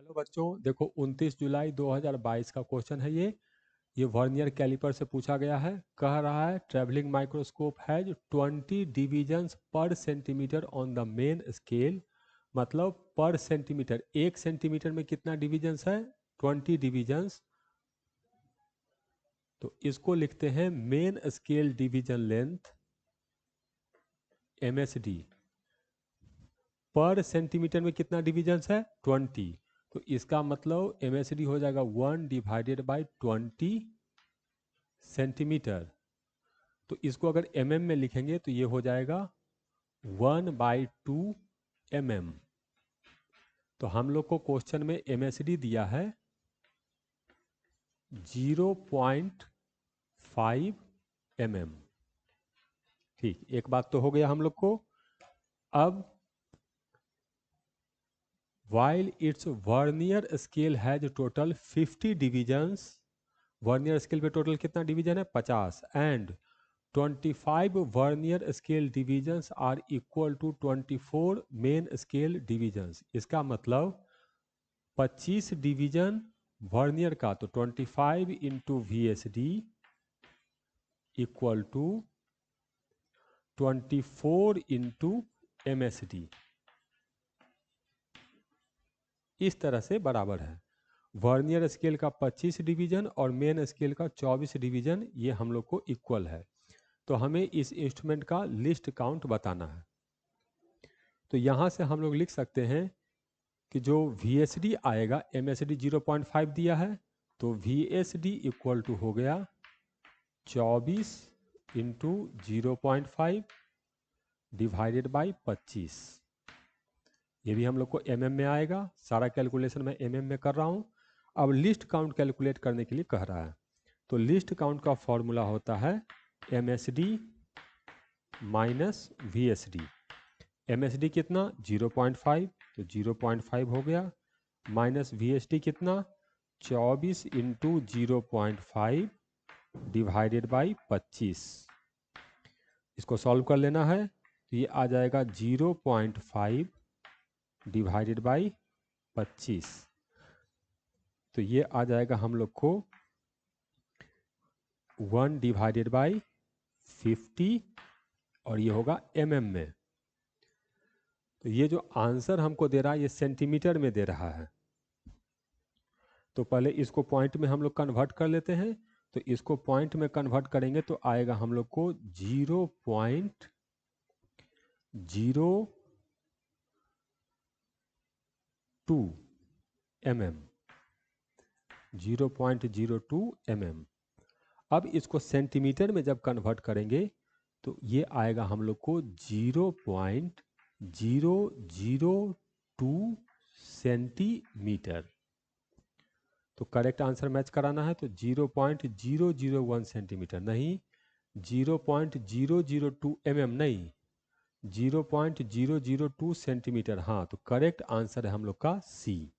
Hello बच्चों, देखो 29 जुलाई 2022 का क्वेश्चन है ये वर्नियर कैलिपर से पूछा गया है। कह रहा है ट्रैवलिंग माइक्रोस्कोप हैज 20 डिविजन्स पर centimetre on the main scale. मतलब पर सेंटीमीटर, 1 सेंटीमीटर में कितना डिविजन्स है? 20 डिविजन्स। तो इसको लिखते हैं main scale division length, MSD। पर सेंटीमीटर में कितना डिविजन्स है? 20। तो इसका मतलब MSD हो जाएगा 1 डिवाइडेड बाई 20 सेंटीमीटर। तो इसको अगर mm में लिखेंगे तो ये हो जाएगा 1/2 mm। तो हम लोग को क्वेश्चन में MSD दिया है 0.5 mm। ठीक, एक बात तो हो गया हम लोग को। अब while its vernier scale has total 50 divisions, vernier scale पे टोटल कितना डिवीजन है? 50। And 25 vernier scale divisions are equal to 24 main scale divisions. इसका मतलब 25 डिवीजन वर्नियर का, तो 25 into VSD equal to 24 into MSD। इस तरह से बराबर है। वर्नियर स्केल का 25 डिवीजन और मेन स्केल का 24 डिवीजन, ये हम लोग को इक्वल है। तो हमें इस इंस्ट्रूमेंट का लिस्ट काउंट बताना है। तो यहाँ से हम लोग लिख सकते हैं कि जो VSD आएगा, MSD 0.5 दिया है, तो VSD इक्वल टू हो गया 24 इंटू 0.5 डिवाइडेड बाई 25। ये भी हम लोग को MM में आएगा। सारा कैलकुलेशन मैं MM में कर रहा हूँ। अब लिस्ट काउंट कैलकुलेट करने के लिए कह रहा है, तो लिस्ट काउंट का फॉर्मूला होता है MSD माइनस VSD। MSD कितना? 0.5, तो 0.5 हो गया, माइनस VSD कितना? 24 इंटू 0.5 डिवाइडेड बाई 25। इसको सॉल्व कर लेना है, तो ये आ जाएगा 0.5 डिवाइडेड बाई 25। तो ये आ जाएगा हम लोग को 1 डिवाइडेड बाई 50, और ये होगा MM में। तो ये जो आंसर हमको दे रहा है, ये सेंटीमीटर में दे रहा है। तो पहले इसको पॉइंट में हम लोग कन्वर्ट कर लेते हैं। तो इसको पॉइंट में कन्वर्ट करेंगे तो आएगा हम लोग को 0.02 mm। 0.02 mm। अब इसको सेंटीमीटर में जब कन्वर्ट करेंगे तो ये आएगा हम लोग को 0.002 सेंटीमीटर। तो करेक्ट आंसर मैच कराना है तो 0.001 सेंटीमीटर नहीं, 0.002 mm नहीं, 0.002 सेंटीमीटर। हाँ, तो करेक्ट आंसर है हम लोग का C।